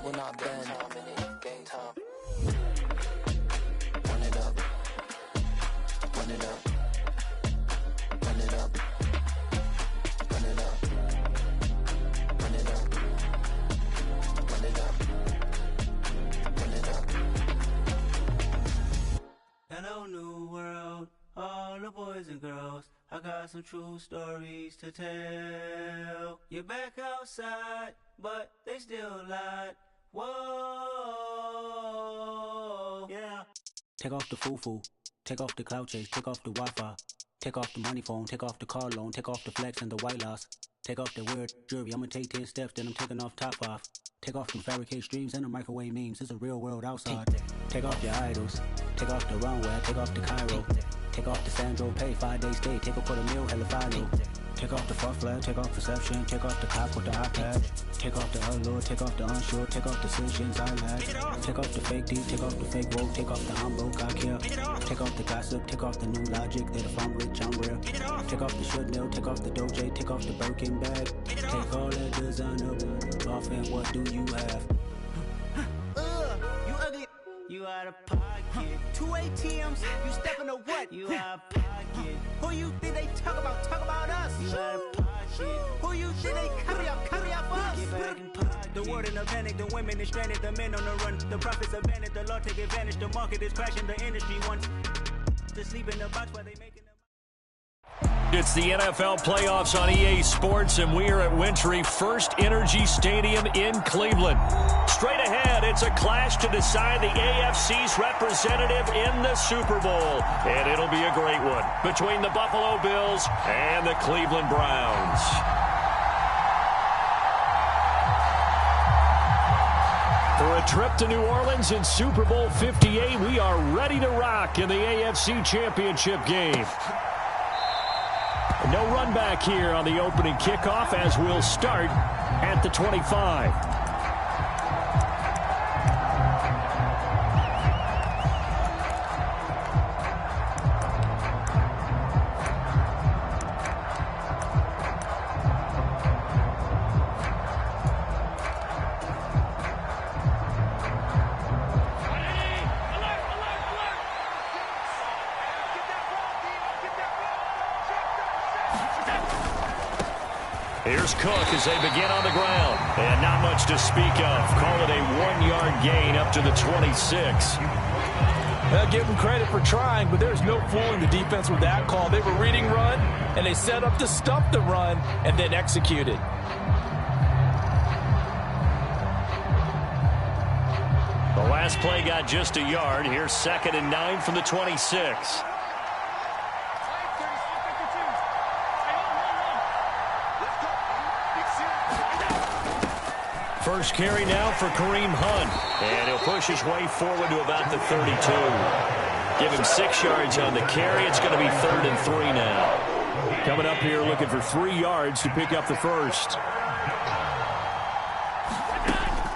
will not bend. Game time. Run it up. Run it up. Run it up. Run it up. Run it up. Run it up. Run it up. Hello, new world, all the boys and girls. I got some true stories to tell. You're back outside, but they still lied. Whoa, yeah. Take off the foo-foo, take off the cloud chase, take off the Wi-Fi, take off the money phone, take off the car loan, take off the flex and the white loss, take off the weird jewelry. I'ma take 10 steps, then I'm taking off top 5. Take off them fabricate streams and the microwave memes. It's a real world outside. Take off your idols, take off the runway, take off the Cairo. Take off the Sandro pay, 5-day stay, take a quarter meal, hella final. Take off the fuck flag, take off perception, take off the cop with the iPad. Take off the allure, take off the unsure, take off decisions I lack. Take off the fake deep, take off the fake woke, take off the I'm broke, I care. Take off the gossip, take off the new logic, that if I'm rich, I'm real. Take off the should know, take off the doje, take off the Birkin bag. Take all that designer off and what do you have? You ugly. You out of pocket. 2 ATMs, you stepping to what? You out of pocket. Who you think they talk about? Talk about us. You out of pocket. Who you think they carry up us? Get back in pocket. The world in a panic, the women is stranded, the men on the run. The profits abandoned, the law take advantage. The market is crashing, the industry wants to sleep in the box while they making them. It's the NFL playoffs on EA Sports, and we are at Wintry First Energy Stadium in Cleveland. Straight ahead, it's a clash to decide the AFC's representative in the Super Bowl. And it'll be a great one between the Buffalo Bills and the Cleveland Browns. For a trip to New Orleans in Super Bowl 58, we are ready to rock in the AFC Championship game. No run back here on the opening kickoff as we'll start at the 25. Here's Cook as they begin on the ground. And not much to speak of. Call it a 1-yard gain up to the 26. Give them credit for trying, but there's no fooling the defense with that call. They were reading run, and they set up to stop the run and then executed. The last play got just a yard. Here's 2nd and 9 from the 26. First carry now for Kareem Hunt. And he'll push his way forward to about the 32. Give him 6 yards on the carry. It's going to be 3rd and 3 now. Coming up here looking for 3 yards to pick up the first.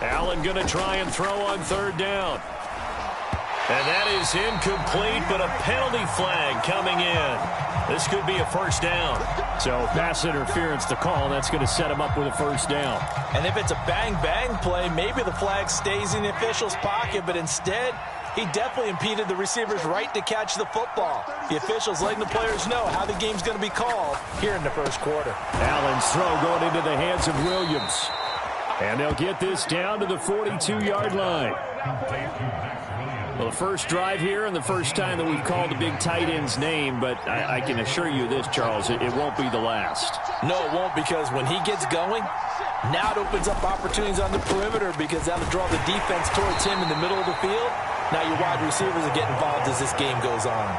Allen going to try and throw on 3rd down. And that is incomplete, but a penalty flag coming in. This could be a first down. So pass interference to call. That's going to set him up with a first down. And if it's a bang-bang play, maybe the flag stays in the official's pocket, but instead, he definitely impeded the receiver's right to catch the football. The officials letting the players know how the game's going to be called here in the first quarter. Allen's throw going into the hands of Williams. And they'll get this down to the 42-yard line. Well, the first drive here and the first time that we've called the big tight end's name, but I can assure you this, Charles, it won't be the last. No, it won't, because when he gets going, now it opens up opportunities on the perimeter because that'll draw the defense towards him in the middle of the field. Now your wide receivers are getting involved as this game goes on.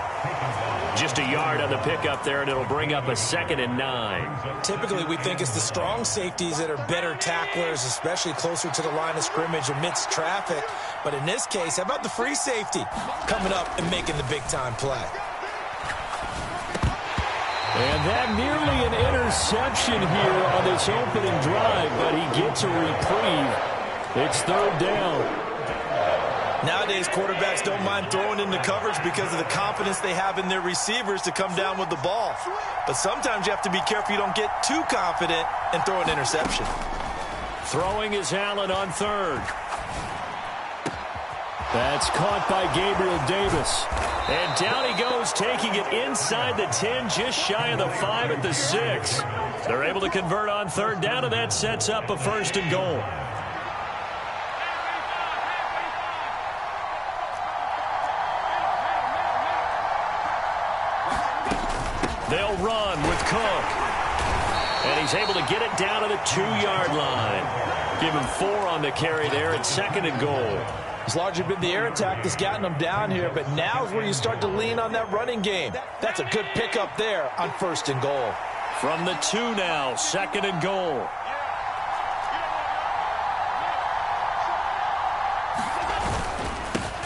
Just a yard on the pickup there, and it'll bring up a 2nd and 9. Typically, we think it's the strong safeties that are better tacklers, especially closer to the line of scrimmage amidst traffic. But in this case, how about the free safety coming up and making the big-time play? And that nearly an interception here on this opening drive, but he gets a reprieve. It's 3rd down. Nowadays, quarterbacks don't mind throwing into coverage because of the confidence they have in their receivers to come down with the ball. But sometimes you have to be careful you don't get too confident and throw an interception. Throwing is Allen on 3rd. That's caught by Gabriel Davis. And down he goes, taking it inside the 10, just shy of the 5 at the 6. They're able to convert on third down, and that sets up a 1st and goal. They'll run with Cook. And he's able to get it down to the 2-yard line. Give him 4 on the carry there at 2nd and goal. It's largely been the air attack that's gotten them down here, but now is where you start to lean on that running game. That's a good pickup there on 1st and goal. From the 2 now, 2nd and goal.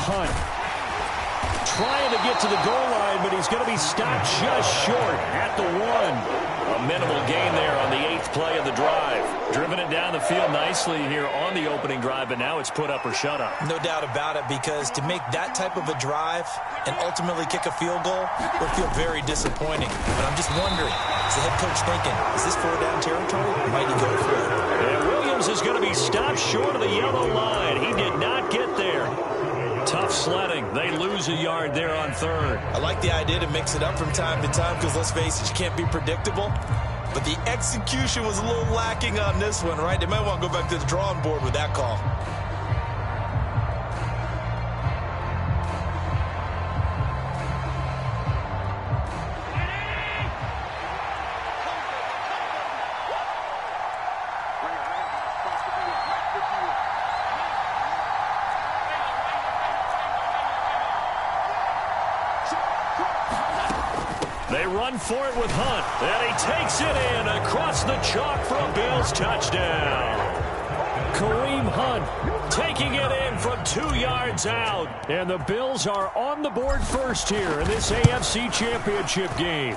Hunt. Trying to get to the goal line, but he's going to be stopped just short at the 1. A minimal gain there on the 8th play of the drive. Driven it down the field nicely here on the opening drive, but now it's put up or shut up. No doubt about it, because to make that type of a drive and ultimately kick a field goal would feel very disappointing. But I'm just wondering, is the head coach thinking, is this 4-down territory? Might he go for it? And Williams is going to be stopped short of the yellow line. He did not get there. Tough sledding. They lose a yard there on 3rd. I like the idea to mix it up from time to time because, let's face it, you can't be predictable. But the execution was a little lacking on this one, right? They might want to go back to the drawing board with that call. They run for it with Hunt, and he takes it in across the chalk for a Bills touchdown. Kareem Hunt taking it in from 2 yards out, and the Bills are on the board first here in this AFC Championship game.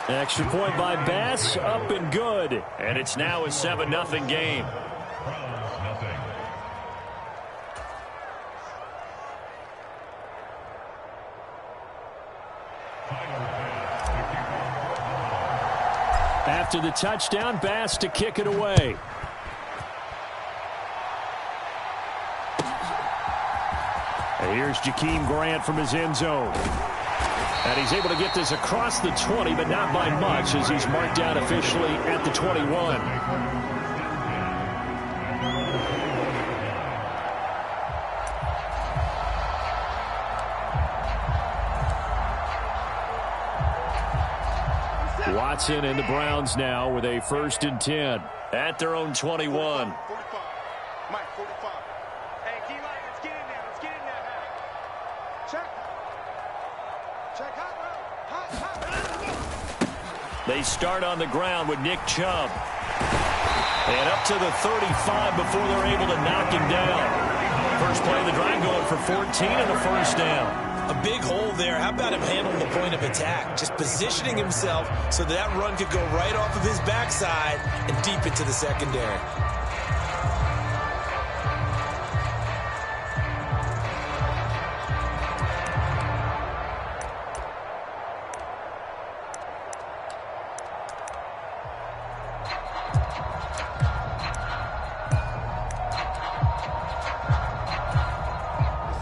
Extra point by Bass, up and good, and it's now a 7-0 game. After the touchdown, Bass to kick it away. And here's Jakeem Grant from his end zone. And he's able to get this across the 20, but not by much, as he's marked down officially at the 21. Watson and the Browns now with a 1st and 10 at their own 21. 45. Mike, 45. Hey, D-line, let's get in there. Let's get in there. Check. Check. Hot. They start on the ground with Nick Chubb. And up to the 35 before they're able to knock him down. First play of the drive going for 14 and a 1st down. A big hole there. How about him handling the point of attack? Just positioning himself so that run could go right off of his backside and deep into the secondary.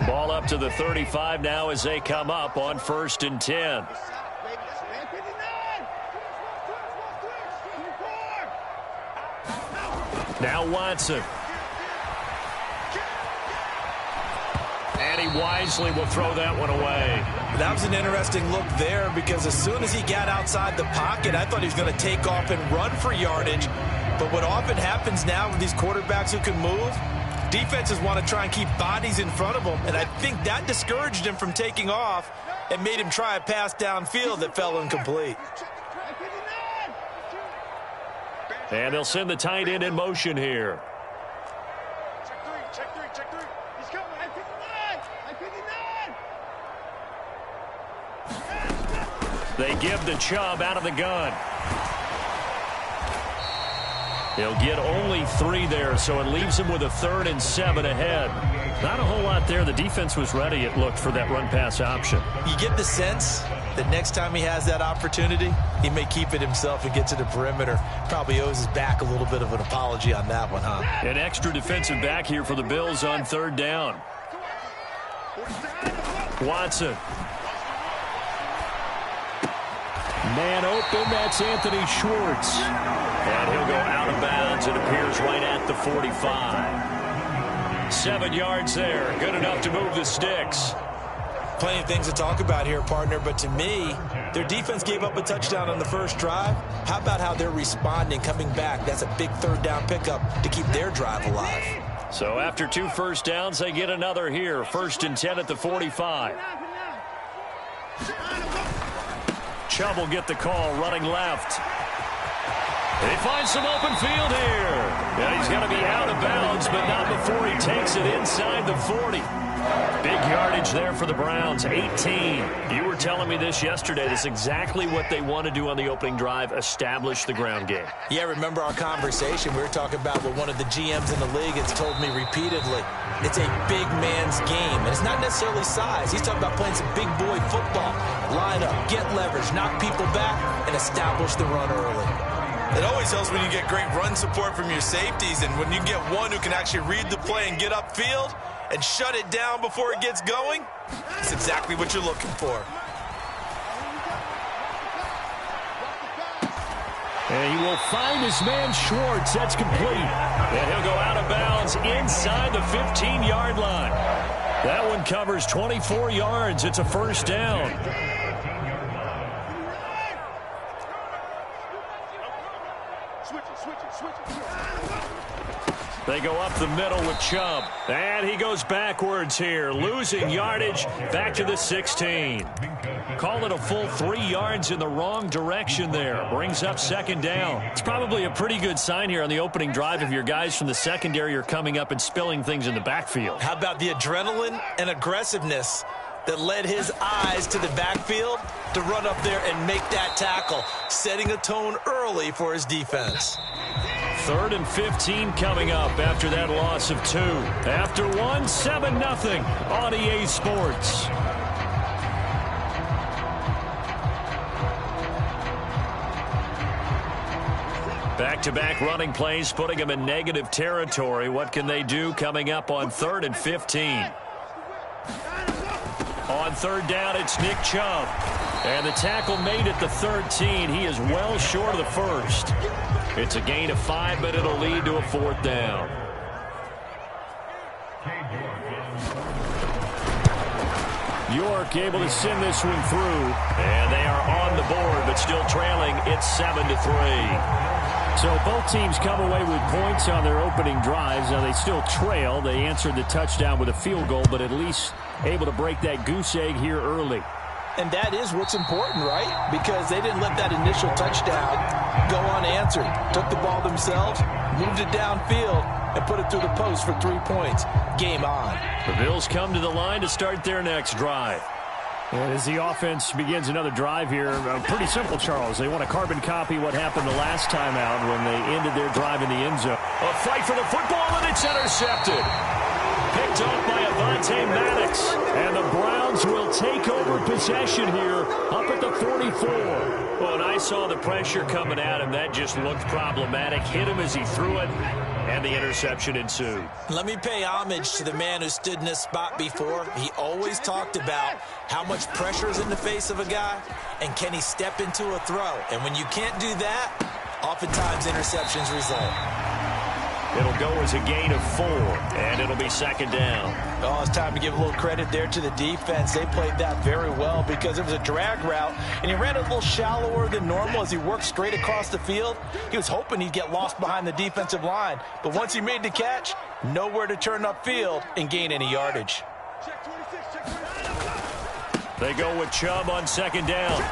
Ball up to the 35 now as they come up on 1st and 10. Now Watson. And he wisely will throw that one away. That was an interesting look there, because as soon as he got outside the pocket, I thought he was going to take off and run for yardage. But what often happens now with these quarterbacks who can move, defenses want to try and keep bodies in front of them, and I think that discouraged him from taking off and made him try a pass downfield that fell incomplete. And they'll send the tight end in motion here. Check three. He's coming. I-59. They give the Chubb out of the gun. He'll get only 3 there, so it leaves him with a 3rd and 7 ahead. Not a whole lot there. The defense was ready, it looked, for that run-pass option. You get the sense that next time he has that opportunity, he may keep it himself and get to the perimeter. Probably owes his back a little bit of an apology on that one, huh? An extra defensive back here for the Bills on 3rd down. Watson. Man open, that's Anthony Schwartz. And he'll go out of bounds. It appears right at the 45. 7 yards there. Good enough to move the sticks. Plenty of things to talk about here, partner, but to me, their defense gave up a touchdown on the first drive. How about how they're responding, coming back? That's a big third down pickup to keep their drive alive. So after 2 first downs, they get another here. 1st and 10 at the 45. Chubb will get the call, running left. He finds some open field here. Yeah, he's got to be out of bounds, but not before he takes it inside the 40. Big yardage there for the Browns, 18. You were telling me this yesterday. This is exactly what they want to do on the opening drive, establish the ground game. Yeah, remember our conversation? We were talking about what one of the GMs in the league has told me repeatedly. It's a big man's game, and it's not necessarily size. He's talking about playing some big boy football. Line up, get leverage, knock people back, and establish the run early. It always helps when you get great run support from your safeties, and when you get one who can actually read the play and get upfield and shut it down before it gets going, that's exactly what you're looking for. And he will find his man Schwartz. That's complete. And he'll go out of bounds inside the 15-yard line. That one covers 24 yards. It's a first down. They go up the middle with Chubb. And he goes backwards here, losing yardage back to the 16. Call it a full 3 yards in the wrong direction there. Brings up 2nd down. It's probably a pretty good sign here on the opening drive if your guys from the secondary are coming up and spilling things in the backfield. How about the adrenaline and aggressiveness that led his eyes to the backfield to run up there and make that tackle, setting a tone early for his defense. 3rd and 15 coming up after that loss of 2. After 1, 7-0 on EA Sports. Back-to-back running plays, putting them in negative territory. What can they do coming up on 3rd and 15? On 3rd down, it's Nick Chubb. And the tackle made at the 13. He is well short of the 1st. It's a gain of 5, but it'll lead to a 4th down. York able to send this one through. And they are on the board, but still trailing. It's 7-3. So both teams come away with points on their opening drives. Now they still trail. They answered the touchdown with a field goal, but at least able to break that goose egg here early. And that is what's important, right? Because they didn't let that initial touchdown go unanswered. Took the ball themselves, moved it downfield, and put it through the post for 3 points. Game on. The Bills come to the line to start their next drive. And as the offense begins another drive here, pretty simple, Charles. They want to carbon copy what happened the last time out when they ended their drive in the end zone. A fight for the football, and it's intercepted. Picked off by Avonte Maddox. And the Browns will take over possession here up at the 44. Well, and I saw the pressure coming at him. That just looked problematic. Hit him as he threw it, and the interception ensued. Let me pay homage to the man who stood in this spot before. He always talked about how much pressure is in the face of a guy, and can he step into a throw. And when you can't do that, oftentimes interceptions result. It'll go as a gain of 4, and it'll be 2nd down. Oh, it's time to give a little credit there to the defense. They played that very well because it was a drag route, and he ran a little shallower than normal as he worked straight across the field. He was hoping he'd get lost behind the defensive line, but once he made the catch, nowhere to turn upfield and gain any yardage. They go with Chubb on 2nd down.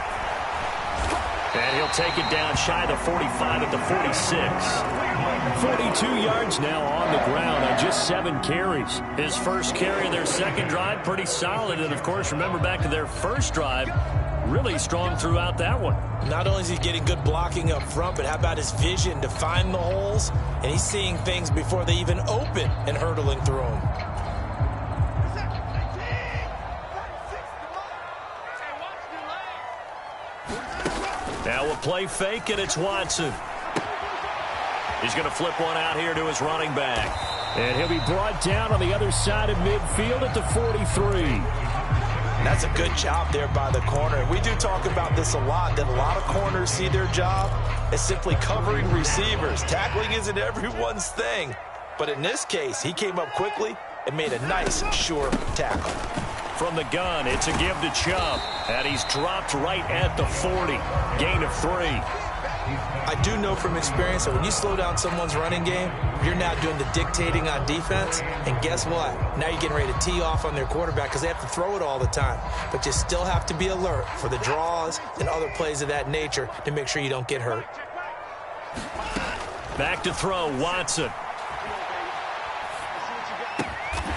And he'll take it down shy of the 45 at the 46. 42 yards now on the ground on just 7 carries. His first carry in their second drive, pretty solid. And, of course, remember back to their first drive, really strong throughout that one. Not only is he getting good blocking up front, but how about his vision to find the holes? And he's seeing things before they even open and hurdling through them. Now a play fake, and it's Watson. He's going to flip one out here to his running back. And he'll be brought down on the other side of midfield at the 43. That's a good job there by the corner. We do talk about this a lot, that a lot of corners see their job as simply covering receivers. Tackling isn't everyone's thing. But in this case, he came up quickly and made a nice, sure tackle. From the gun, it's a give to Chubb. And he's dropped right at the 40. Gain of 3. I do know from experience that when you slow down someone's running game, you're now doing the dictating on defense. And guess what? Now you're getting ready to tee off on their quarterback because they have to throw it all the time. But you still have to be alert for the draws and other plays of that nature to make sure you don't get hurt. Back to throw, Watson.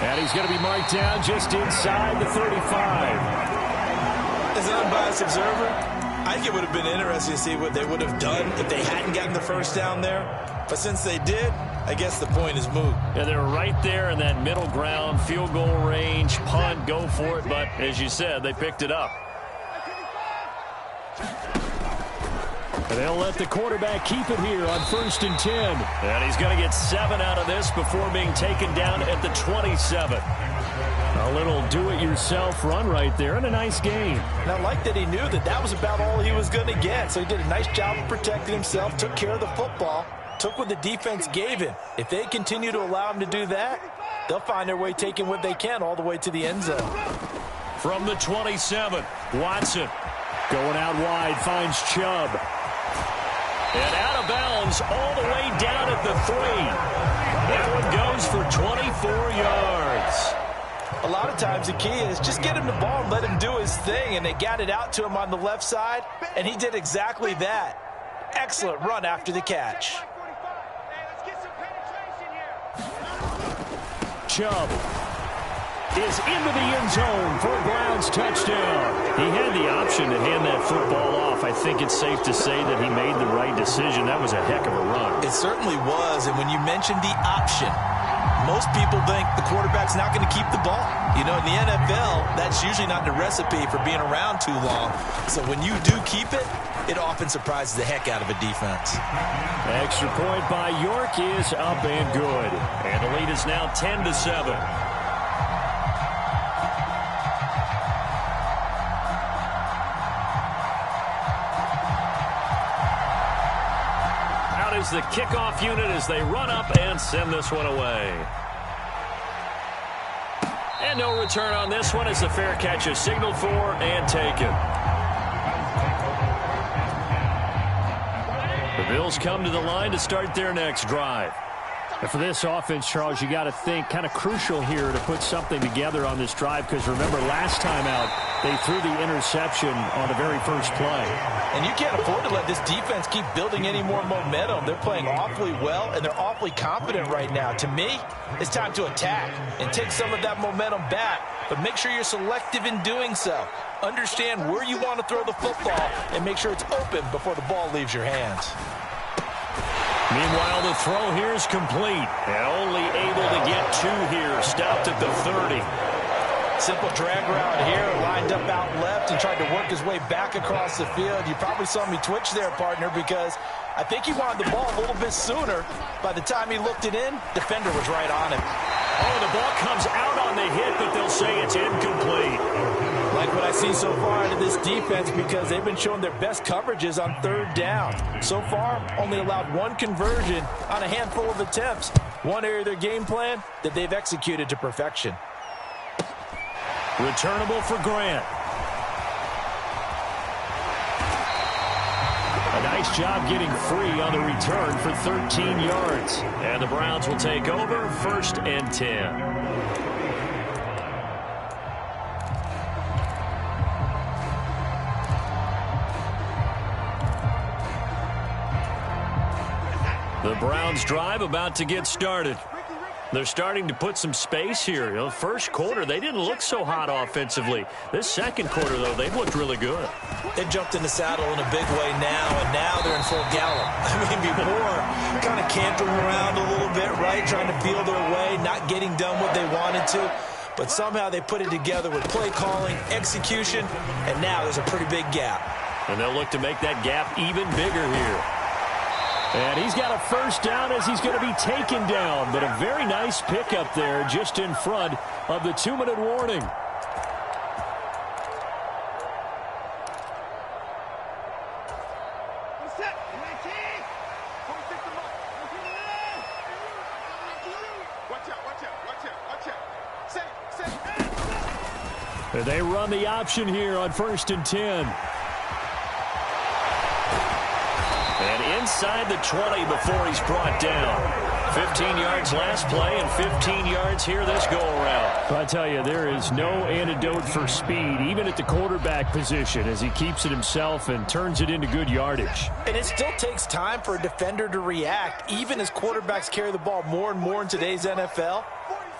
And he's going to be marked down just inside the 35. As an unbiased observer, I think it would have been interesting to see what they would have done if they hadn't gotten the first down there. But since they did, I guess the point is moot. Yeah, they're right there in that middle ground, field goal range, punt, go for it. But as you said, they picked it up. And they'll let the quarterback keep it here on 1st and 10. And he's going to get 7 out of this before being taken down at the 27. A little do-it-yourself run right there and a nice game. And I like that he knew that that was about all he was going to get. So he did a nice job of protecting himself, took care of the football, took what the defense gave him. If they continue to allow him to do that, they'll find their way taking what they can all the way to the end zone. From the 27, Watson going out wide, finds Chubb. And out of bounds all the way down at the 3. That one goes for 24 yards. A lot of times the key is just get him the ball and let him do his thing, and they got it out to him on the left side, and he did exactly that. Excellent run after the catch. Chubb is into the end zone for a Browns touchdown. He had the option to hand that football off. I think it's safe to say that he made the right decision. That was a heck of a run. It certainly was, and when you mentioned the option, most people think the quarterback's not going to keep the ball. You know, in the NFL, that's usually not the recipe for being around too long. So when you do keep it, it often surprises the heck out of a defense. Extra point by York is up and good. And the lead is now 10-7. Out is the kickoff unit as they run up and send this one away. And no return on this one as the fair catch is signaled for and taken. The Bills come to the line to start their next drive. And for this offense, Charles, you got to think kind of crucial here to put something together on this drive because remember last time out they threw the interception on the very first play. And you can't afford to let this defense keep building any more momentum. They're playing awfully well and they're awfully confident right now. To me, it's time to attack and take some of that momentum back, but make sure you're selective in doing so. Understand where you want to throw the football and make sure it's open before the ball leaves your hands. Meanwhile, the throw here is complete and only able to get 2 here. Stopped at the 30. Simple drag route here, lined up out left and tried to work his way back across the field. You probably saw me twitch there, partner, because I think he wanted the ball a little bit sooner. By the time he looked it in, defender was right on him. Oh, the ball comes out on the hit, but they'll say it's incomplete. Like what I see so far out of this defense because they've been showing their best coverages on 3rd down. So far, only allowed 1 conversion on a handful of attempts. One area of their game plan that they've executed to perfection. Returnable for Grant. A nice job getting free on the return for 13 yards. And the Browns will take over 1st and 10. The Browns drive about to get started. They're starting to put some space here. You know, first quarter, they didn't look so hot offensively. This second quarter, though, they've looked really good. They jumped in the saddle in a big way now, and now they're in full gallop. I mean, before, kind of cantering around a little bit, right, trying to feel their way, not getting done what they wanted to. But somehow they put it together with play calling, execution, and now there's a pretty big gap. And they'll look to make that gap even bigger here. And he's got a first down as he's going to be taken down. But a very nice pickup there just in front of the 2-minute warning. They run the option here on 1st and 10. And inside the 20 before he's brought down. 15 yards last play and 15 yards here this go-around. I tell you, there is no antidote for speed, even at the quarterback position, as he keeps it himself and turns it into good yardage. And it still takes time for a defender to react, even as quarterbacks carry the ball more and more in today's NFL.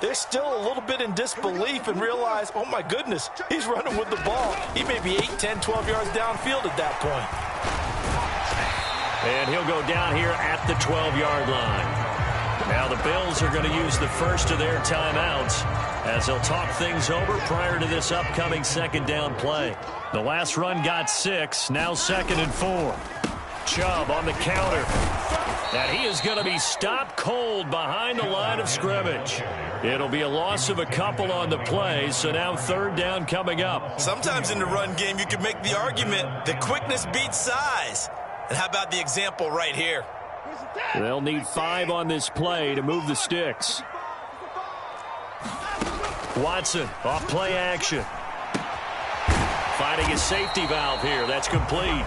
They're still a little bit in disbelief and realize, oh my goodness, he's running with the ball. He may be 8, 10, 12 yards downfield at that point. And he'll go down here at the 12-yard line. Now the Bills are going to use the first of their timeouts as they'll talk things over prior to this upcoming second down play. The last run got 6, now 2nd and 4. Chubb on the counter. And he is going to be stopped cold behind the line of scrimmage. It'll be a loss of a couple on the play, so now 3rd down coming up. Sometimes in the run game, you can make the argument that quickness beats size. And how about the example right here? They'll need 5 on this play to move the sticks. Watson off play action. Finding his safety valve here. That's complete.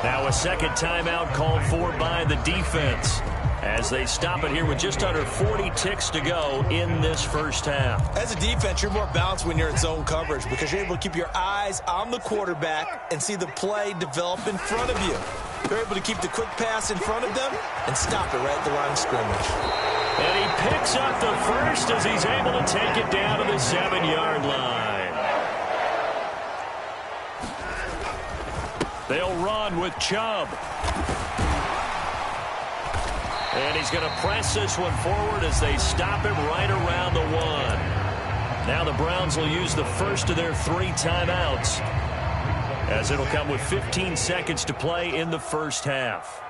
Now a second timeout called for by the defense as they stop it here with just under 40 ticks to go in this first half. As a defense, you're more balanced when you're in zone coverage because you're able to keep your eyes on the quarterback and see the play develop in front of you. You're able to keep the quick pass in front of them and stop it right at the line of scrimmage. And he picks up the first as he's able to take it down to the 7-yard line. They'll run with Chubb. And he's going to press this one forward as they stop him right around the 1. Now the Browns will use the first of their 3 timeouts as it'll come with 15 seconds to play in the first half.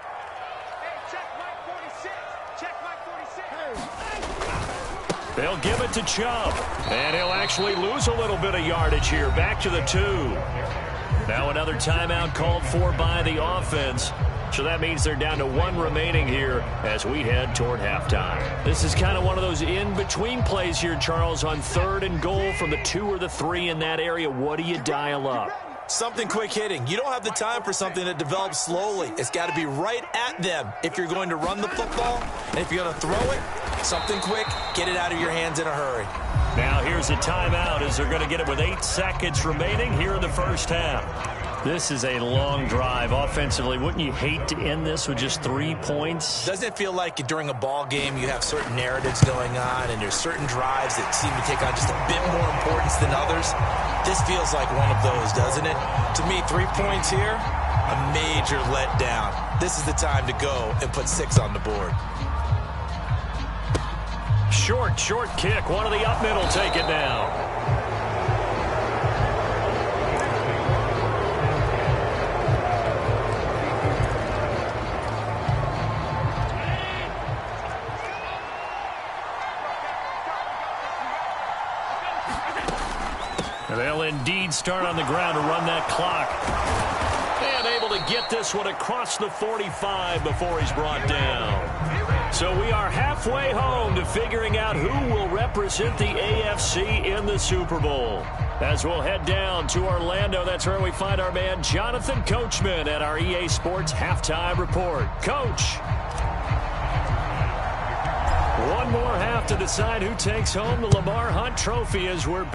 They'll give it to Chubb. And he'll actually lose a little bit of yardage here. Back to the 2. Now another timeout called for by the offense. So that means they're down to 1 remaining here as we head toward halftime. This is kind of one of those in-between plays here, Charles, on 3rd and goal from the 2 or the 3 in that area. What do you dial up? Something quick hitting. You don't have the time for something that develops slowly. It's got to be right at them if you're going to run the football. And if you're going to throw it, something quick, get it out of your hands in a hurry. Now here's a timeout as they're going to get it with 8 seconds remaining here in the first half. This is a long drive offensively. Wouldn't you hate to end this with just 3 points? Doesn't it feel like during a ball game you have certain narratives going on and there's certain drives that seem to take on just a bit more importance than others? This feels like one of those, doesn't it? To me, 3 points here, a major letdown. This is the time to go and put 6 on the board. Short kick. One of the up middle take it now. They'll indeed start on the ground to run that clock. And able to get this one across the 45 before he's brought down. So we are halfway home to figuring out who will represent the AFC in the Super Bowl. As we'll head down to Orlando, that's where we find our man Jonathan Coachman at our EA Sports Halftime Report. Coach. One more half to decide who takes home the Lamar Hunt Trophy as we're